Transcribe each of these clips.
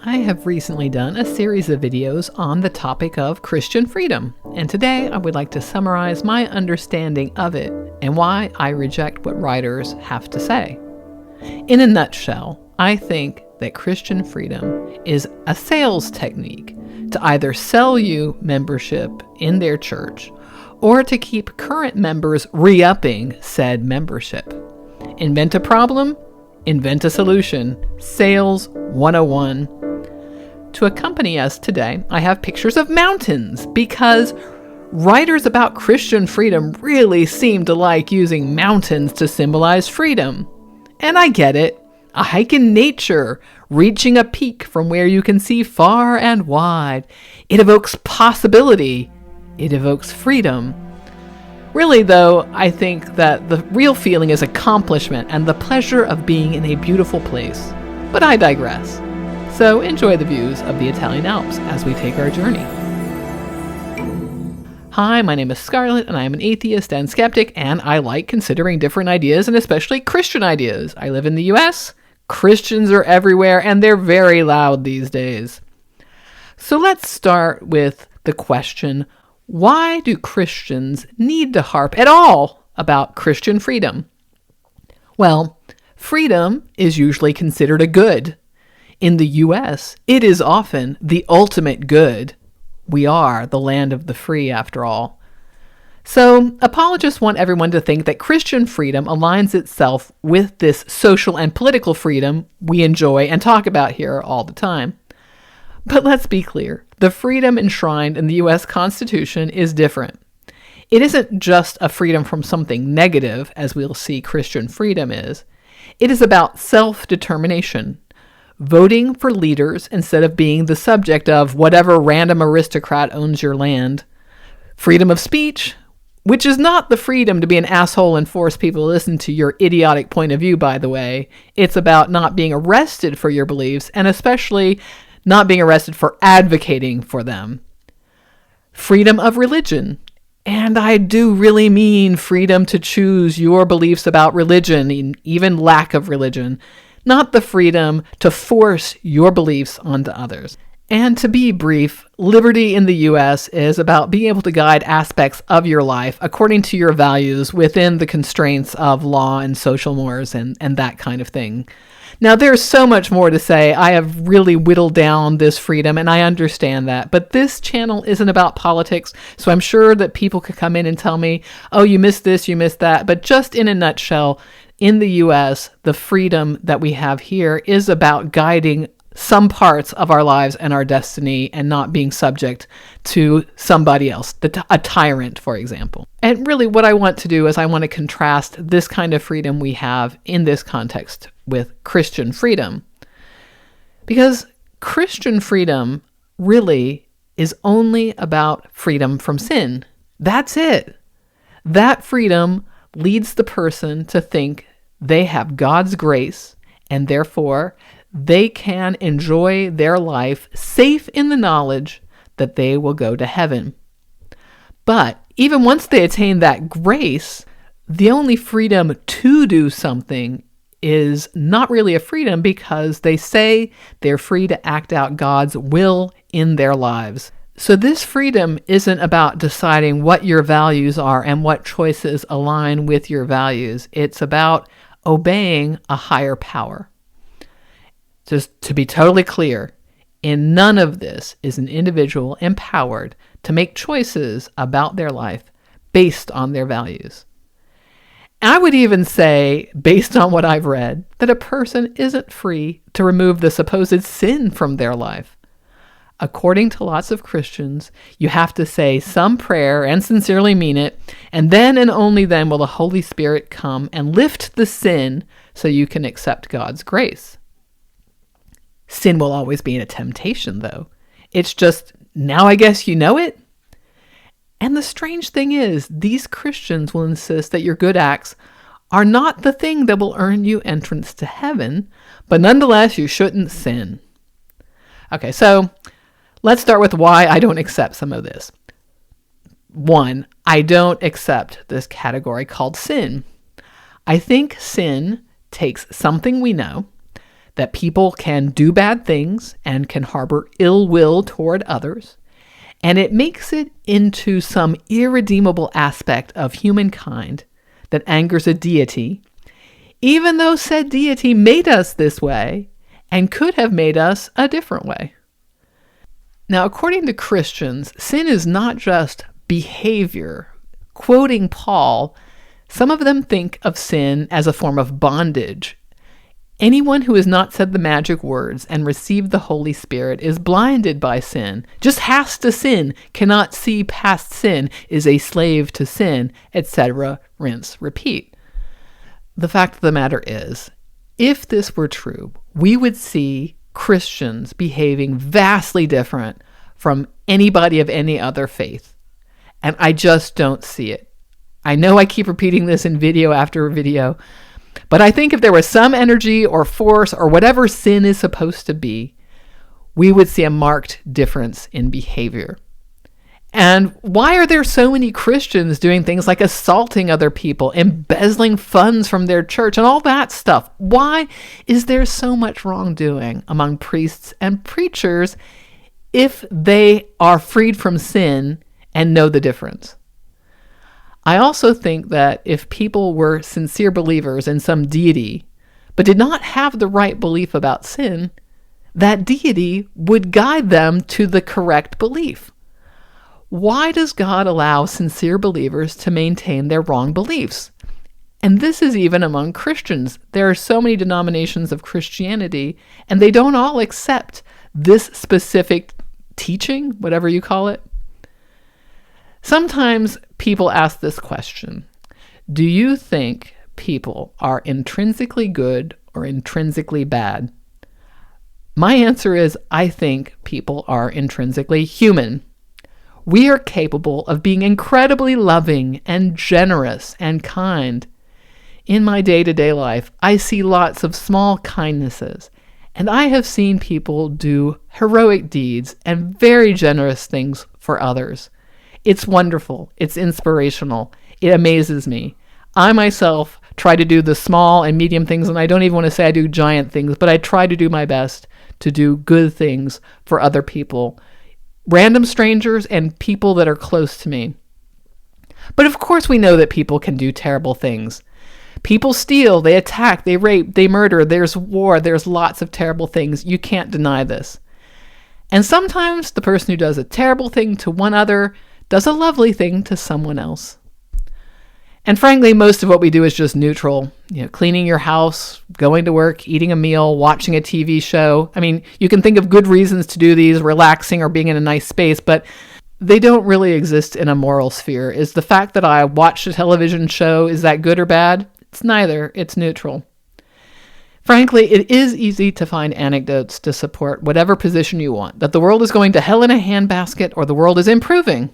I have recently done a series of videos on the topic of Christian freedom, and today I would like to summarize my understanding of it and why I reject what writers have to say. In a nutshell, I think that Christian freedom is a sales technique to either sell you membership in their church or to keep current members re-upping said membership. Invent a problem, invent a solution. Sales 101. To accompany us today, I have pictures of mountains because writers about Christian freedom really seem to like using mountains to symbolize freedom. And I get it. A hike in nature, reaching a peak from where you can see far and wide. It evokes possibility. It evokes freedom. Really, though, I think that the real feeling is accomplishment and the pleasure of being in a beautiful place. But I digress. So enjoy the views of the Italian Alps as we take our journey. Hi, my name is Scarlett, and I am an atheist and skeptic, and I like considering different ideas, and especially Christian ideas. I live in the US. Christians are everywhere, and they're very loud these days. So let's start with the question, why do Christians need to harp at all about Christian freedom? Well, freedom is usually considered a good. In the US, it is often the ultimate good. We are the land of the free, after all. So, apologists want everyone to think that Christian freedom aligns itself with this social and political freedom we enjoy and talk about here all the time. But let's be clear, the freedom enshrined in the US Constitution is different. It isn't just a freedom from something negative, as we'll see Christian freedom is. It is about self-determination, voting for leaders instead of being the subject of whatever random aristocrat owns your land. Freedom of speech, which is not the freedom to be an asshole and force people to listen to your idiotic point of view, by the way. It's about not being arrested for your beliefs, and especially not being arrested for advocating for them. Freedom of religion. And I do really mean freedom to choose your beliefs about religion, even lack of religion. Not the freedom to force your beliefs onto others. And to be brief, liberty in the US is about being able to guide aspects of your life according to your values within the constraints of law and social mores and that kind of thing. Now, there's so much more to say. I have really whittled down this freedom, and I understand that. But this channel isn't about politics, so I'm sure that people could come in and tell me, oh, you missed this, you missed that. But just in a nutshell, in the US, the freedom that we have here is about guiding some parts of our lives and our destiny and not being subject to somebody else, a tyrant, for example. And really what I want to do is I want to contrast this kind of freedom we have in this context with Christian freedom. Because Christian freedom really is only about freedom from sin. That's it. That freedom leads the person to think they have God's grace and therefore they can enjoy their life safe in the knowledge that they will go to heaven. But even once they attain that grace, the only freedom to do something is not really a freedom because they say they're free to act out God's will in their lives. So this freedom isn't about deciding what your values are and what choices align with your values. It's about obeying a higher power. Just to be totally clear, in none of this is an individual empowered to make choices about their life based on their values. I would even say, based on what I've read, that a person isn't free to remove the supposed sin from their life. According to lots of Christians, you have to say some prayer and sincerely mean it, and then and only then will the Holy Spirit come and lift the sin so you can accept God's grace. Sin will always be a temptation, though. It's just, now I guess you know it? And the strange thing is, these Christians will insist that your good acts are not the thing that will earn you entrance to heaven, but nonetheless, you shouldn't sin. Okay, so let's start with why I don't accept some of this. One, I don't accept this category called sin. I think sin takes something we know, that people can do bad things and can harbor ill will toward others, and it makes it into some irredeemable aspect of humankind that angers a deity, even though said deity made us this way and could have made us a different way. Now, according to Christians, sin is not just behavior. Quoting Paul, some of them think of sin as a form of bondage. Anyone who has not said the magic words and received the Holy Spirit is blinded by sin, just has to sin, cannot see past sin, is a slave to sin, etc. Rinse, repeat. The fact of the matter is, if this were true, we would see Christians behaving vastly different from anybody of any other faith. And I just don't see it. I know I keep repeating this in video after video, but I think if there was some energy or force or whatever sin is supposed to be, we would see a marked difference in behavior. And why are there so many Christians doing things like assaulting other people, embezzling funds from their church, and all that stuff? Why is there so much wrongdoing among priests and preachers if they are freed from sin and know the difference? I also think that if people were sincere believers in some deity, but did not have the right belief about sin, that deity would guide them to the correct belief. Why does God allow sincere believers to maintain their wrong beliefs? And this is even among Christians. There are so many denominations of Christianity, and they don't all accept this specific teaching, whatever you call it. Sometimes people ask this question: do you think people are intrinsically good or intrinsically bad? My answer is, I think people are intrinsically human. We are capable of being incredibly loving and generous and kind. In my day-to-day life, I see lots of small kindnesses, and I have seen people do heroic deeds and very generous things for others. It's wonderful. It's inspirational. It amazes me. I myself try to do the small and medium things, and I don't even want to say I do giant things, but I try to do my best to do good things for other people. Random strangers and people that are close to me. But of course we know that people can do terrible things. People steal, they attack, they rape, they murder, there's war, there's lots of terrible things. You can't deny this. And sometimes the person who does a terrible thing to one other does a lovely thing to someone else. And frankly, most of what we do is just neutral. Cleaning your house, going to work, eating a meal, watching a TV show. I mean, you can think of good reasons to do these, relaxing or being in a nice space, but they don't really exist in a moral sphere. Is the fact that I watched a television show, is that good or bad? It's neither. It's neutral. Frankly, it is easy to find anecdotes to support whatever position you want, that the world is going to hell in a handbasket or the world is improving.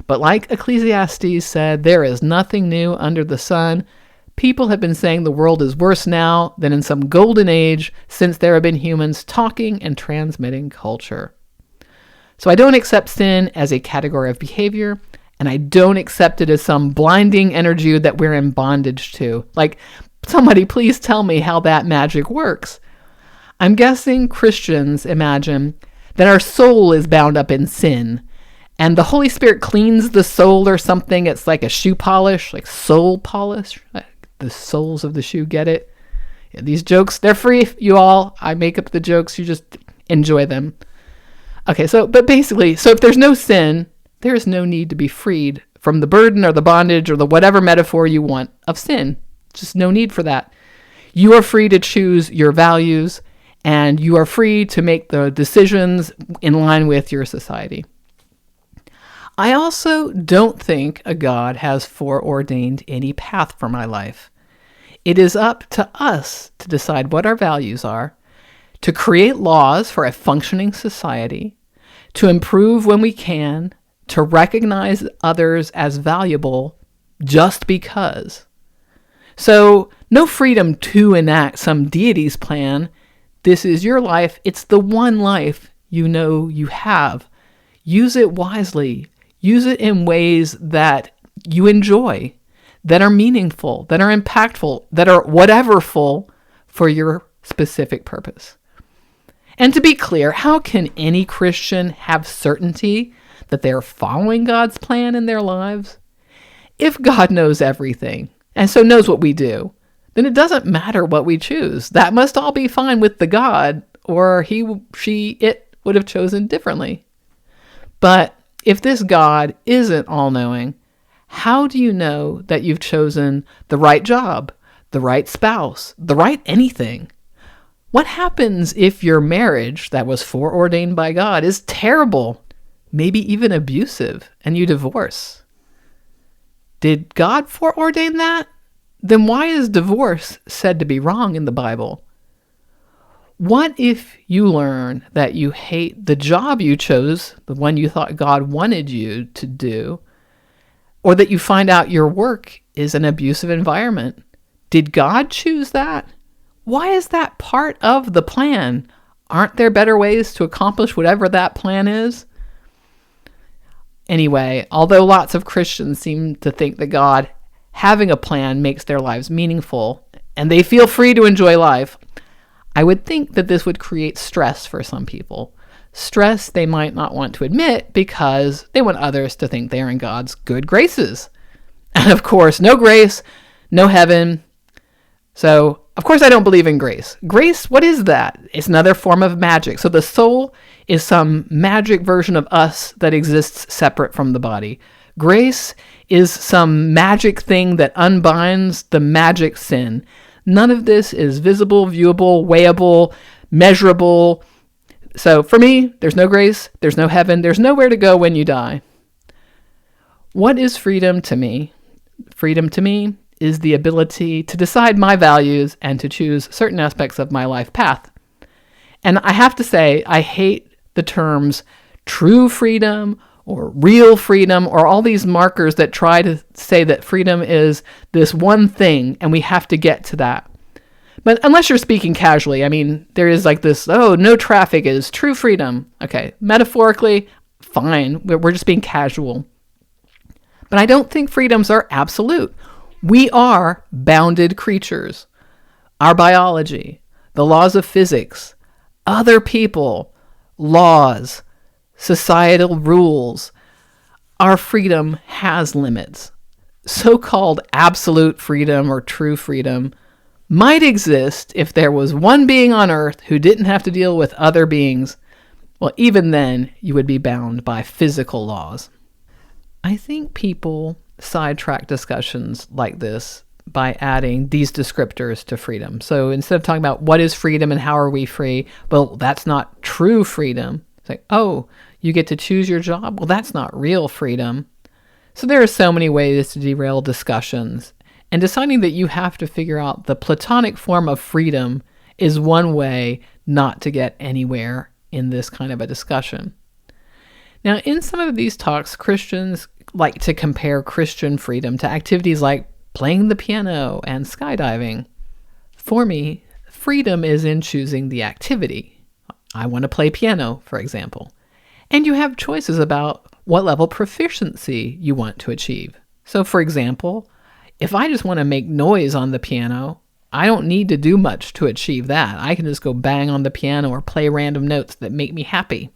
But like Ecclesiastes said, there is nothing new under the sun. People have been saying the world is worse now than in some golden age since there have been humans talking and transmitting culture. So I don't accept sin as a category of behavior, and I don't accept it as some blinding energy that we're in bondage to. Like, somebody please tell me how that magic works. I'm guessing Christians imagine that our soul is bound up in sin, and the Holy Spirit cleans the soul or something. It's like a shoe polish, like soul polish. The soles of the shoe, get it? Yeah, these jokes, they're free, you all. I make up the jokes, you just enjoy them. Okay, but basically, if there's no sin, there is no need to be freed from the burden or the bondage or the whatever metaphor you want of sin. Just no need for that. You are free to choose your values, and you are free to make the decisions in line with your society. I also don't think a God has foreordained any path for my life. It is up to us to decide what our values are, to create laws for a functioning society, to improve when we can, to recognize others as valuable just because. So, no freedom to enact some deity's plan. This is your life. It's the one life you know you have. Use it wisely. Use it in ways that you enjoy, that are meaningful, that are impactful, that are whateverful for your specific purpose. And to be clear, how can any Christian have certainty that they are following God's plan in their lives? If God knows everything, and so knows what we do, then it doesn't matter what we choose. That must all be fine with the God, or it would have chosen differently. But if this God isn't all-knowing, how do you know that you've chosen the right job, the right spouse, the right anything? What happens if your marriage that was foreordained by God is terrible, maybe even abusive, and you divorce? Did God foreordain that? Then why is divorce said to be wrong in the Bible? What if you learn that you hate the job you chose, the one you thought God wanted you to do, or that you find out your work is an abusive environment? Did God choose that? Why is that part of the plan? Aren't there better ways to accomplish whatever that plan is? Anyway, although lots of Christians seem to think that God having a plan makes their lives meaningful and they feel free to enjoy life, I would think that this would create stress for some people. Stress they might not want to admit because they want others to think they are in God's good graces. And of course, no grace, no heaven. So, of course, I don't believe in grace. Grace, what is that? It's another form of magic. So the soul is some magic version of us that exists separate from the body. Grace is some magic thing that unbinds the magic sin. None of this is visible, viewable, weighable, measurable. So for me, there's no grace, there's no heaven, there's nowhere to go when you die. What is freedom to me? Freedom to me is the ability to decide my values and to choose certain aspects of my life path. And I have to say, I hate the terms true freedom or real freedom or all these markers that try to say that freedom is this one thing and we have to get to that. But unless you're speaking casually, I mean, there is like this, no traffic is true freedom. Okay, metaphorically, fine. We're just being casual. But I don't think freedoms are absolute. We are bounded creatures. Our biology, the laws of physics, other people, laws, societal rules, our freedom has limits. So-called absolute freedom or true freedom might exist if there was one being on Earth who didn't have to deal with other beings. Well, even then, you would be bound by physical laws. I think people sidetrack discussions like this by adding these descriptors to freedom. So instead of talking about what is freedom and how are we free, well, that's not true freedom. It's like, you get to choose your job? Well, that's not real freedom. So there are so many ways to derail discussions. And deciding that you have to figure out the platonic form of freedom is one way not to get anywhere in this kind of a discussion. Now, in some of these talks, Christians like to compare Christian freedom to activities like playing the piano and skydiving. For me, freedom is in choosing the activity. I want to play piano, for example. And you have choices about what level proficiency you want to achieve. So, for example, if I just want to make noise on the piano, I don't need to do much to achieve that. I can just go bang on the piano or play random notes that make me happy.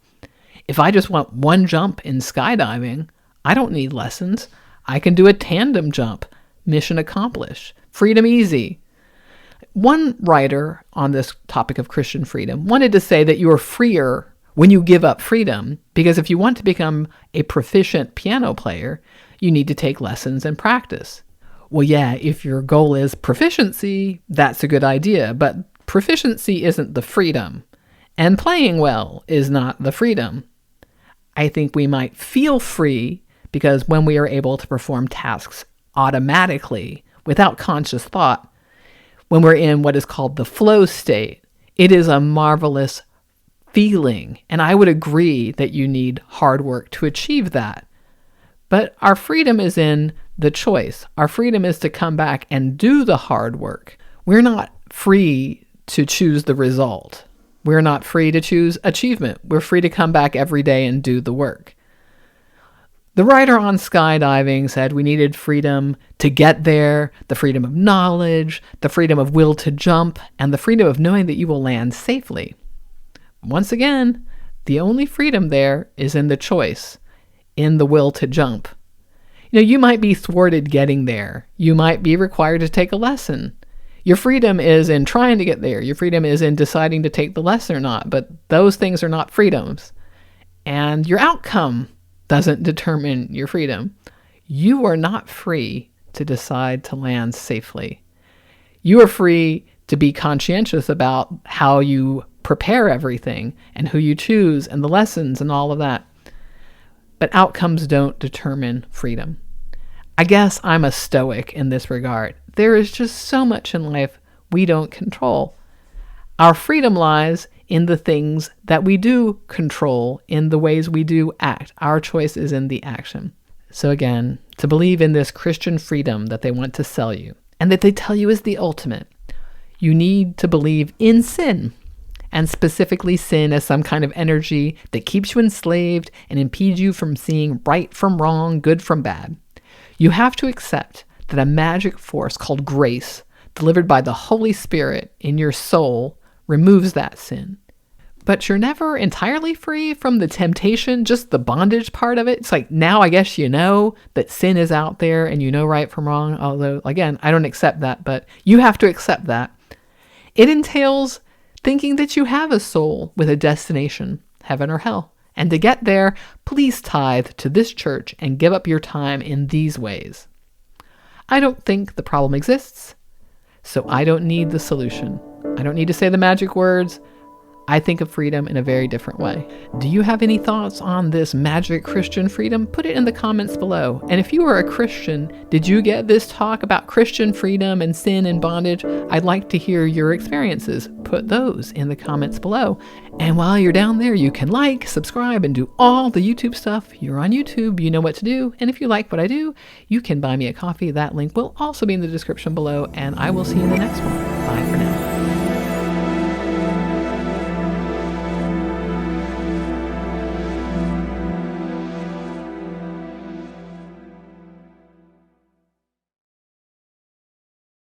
If I just want one jump in skydiving, I don't need lessons. I can do a tandem jump. Mission accomplished. Freedom easy. One writer on this topic of Christian freedom wanted to say that you are freer when you give up freedom, because if you want to become a proficient piano player, you need to take lessons and practice. Well, yeah, if your goal is proficiency, that's a good idea, but proficiency isn't the freedom, and playing well is not the freedom. I think we might feel free because when we are able to perform tasks automatically without conscious thought, when we're in what is called the flow state, it is a marvelous feeling. And I would agree that you need hard work to achieve that. But our freedom is in the choice. Our freedom is to come back and do the hard work. We're not free to choose the result. We're not free to choose achievement. We're free to come back every day and do the work. The writer on skydiving said we needed freedom to get there, the freedom of knowledge, the freedom of will to jump, and the freedom of knowing that you will land safely. Once again, the only freedom there is in the choice, in the will to jump. You might be thwarted getting there. You might be required to take a lesson. Your freedom is in trying to get there. Your freedom is in deciding to take the lesson or not, but those things are not freedoms. And your outcome doesn't determine your freedom. You are not free to decide to land safely. You are free to be conscientious about how you prepare everything and who you choose and the lessons and all of that. But outcomes don't determine freedom. I guess I'm a stoic in this regard. There is just so much in life we don't control. Our freedom lies in the things that we do control, in the ways we do act. Our choice is in the action. So again, to believe in this Christian freedom that they want to sell you, and that they tell you is the ultimate, you need to believe in sin, and specifically sin as some kind of energy that keeps you enslaved and impedes you from seeing right from wrong, good from bad. You have to accept that a magic force called grace, delivered by the Holy Spirit in your soul, removes that sin. But you're never entirely free from the temptation, just the bondage part of it. It's like, now I guess you know that sin is out there and you know right from wrong. Although, again, I don't accept that, but you have to accept that. It entails thinking that you have a soul with a destination, heaven or hell. And to get there, please tithe to this church and give up your time in these ways. I don't think the problem exists, so I don't need the solution. I don't need to say the magic words. I think of freedom in a very different way. Do you have any thoughts on this magic Christian freedom? Put it in the comments below. And if you are a Christian, did you get this talk about Christian freedom and sin and bondage? I'd like to hear your experiences. Put those in the comments below. And while you're down there, you can like, subscribe, and do all the YouTube stuff. You're on YouTube, you know what to do. And if you like what I do, you can buy me a coffee. That link will also be in the description below. And I will see you in the next one. Bye for now.